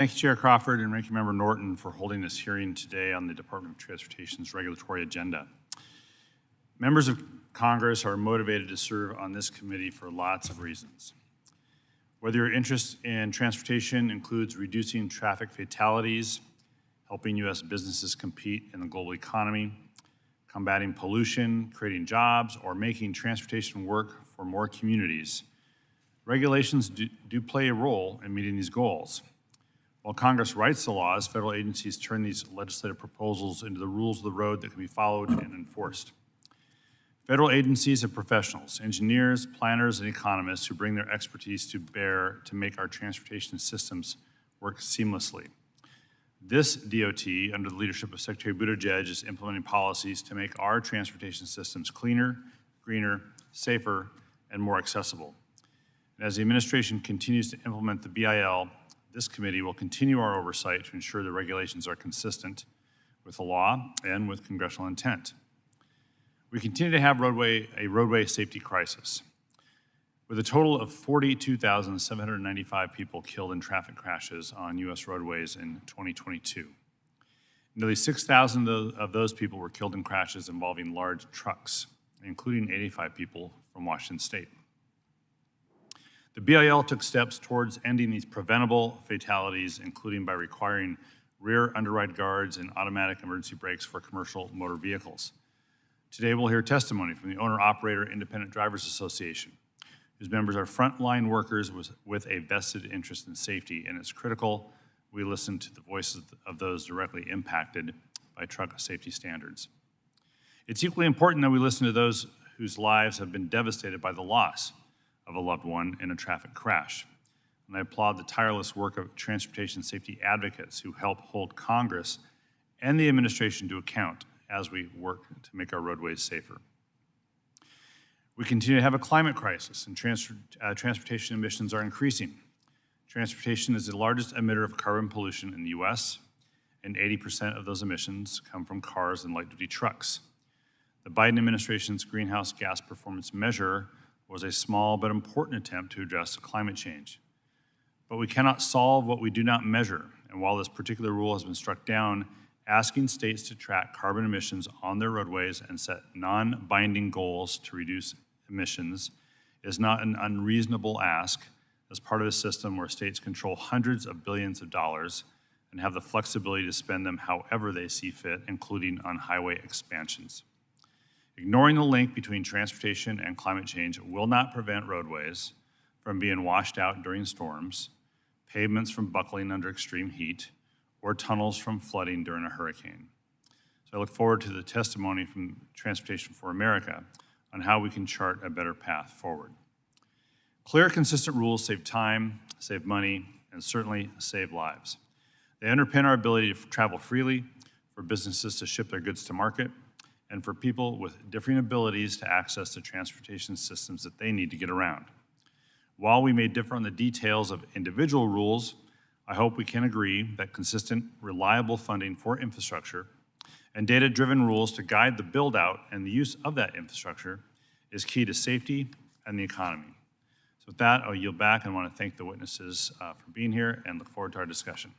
Thank you, Chair Crawford and Ranking Member Norton, for holding this hearing today on the Department of Transportation's regulatory agenda. Members of Congress are motivated to serve on this committee for lots of reasons. Whether your interest in transportation includes reducing traffic fatalities, helping U.S. businesses compete in the global economy, combating pollution, creating jobs, or making transportation work for more communities, regulations do play a role in meeting these goals. While Congress writes the laws, federal agencies turn these legislative proposals into the rules of the road that can be followed and enforced. Federal agencies have professionals, engineers, planners, and economists who bring their expertise to bear to make our transportation systems work seamlessly. This DOT, under the leadership of Secretary Buttigieg, is implementing policies to make our transportation systems cleaner, greener, safer, and more accessible. And as the administration continues to implement the BIL, this committee will continue our oversight to ensure the regulations are consistent with the law and with congressional intent. We continue to have a roadway safety crisis, with a total of 42,795 people killed in traffic crashes on U.S. roadways in 2022. Nearly 6,000 of those people were killed in crashes involving large trucks, including 85 people from Washington State. The BIL took steps towards ending these preventable fatalities, including by requiring rear underride guards and automatic emergency brakes for commercial motor vehicles. Today we'll hear testimony from the Owner-Operator Independent Drivers Association, whose members are frontline workers with a vested interest in safety, and it's critical we listen to the voices of those directly impacted by truck safety standards. It's equally important that we listen to those whose lives have been devastated by the loss of a loved one in a traffic crash. And I applaud the tireless work of transportation safety advocates who help hold Congress and the administration to account as we work to make our roadways safer. We continue to have a climate crisis, and transportation emissions are increasing. Transportation is the largest emitter of carbon pollution in the U.S., and 80% of those emissions come from cars and light-duty trucks. The Biden administration's greenhouse gas performance measure was a small but important attempt to address climate change. But we cannot solve what we do not measure, and while this particular rule has been struck down, asking states to track carbon emissions on their roadways and set non-binding goals to reduce emissions is not an unreasonable ask as part of a system where states control hundreds of billions of dollars and have the flexibility to spend them however they see fit, including on highway expansions. Ignoring the link between transportation and climate change will not prevent roadways from being washed out during storms, pavements from buckling under extreme heat, or tunnels from flooding during a hurricane. So I look forward to the testimony from Transportation for America on how we can chart a better path forward. Clear, consistent rules save time, save money, and certainly save lives. They underpin our ability to travel freely, for businesses to ship their goods to market, and for people with differing abilities to access the transportation systems that they need to get around. While we may differ on the details of individual rules, I hope we can agree that consistent, reliable funding for infrastructure and data-driven rules to guide the build-out and the use of that infrastructure is key to safety and the economy. So with that, I'll yield back and want to thank the witnesses for being here and look forward to our discussion.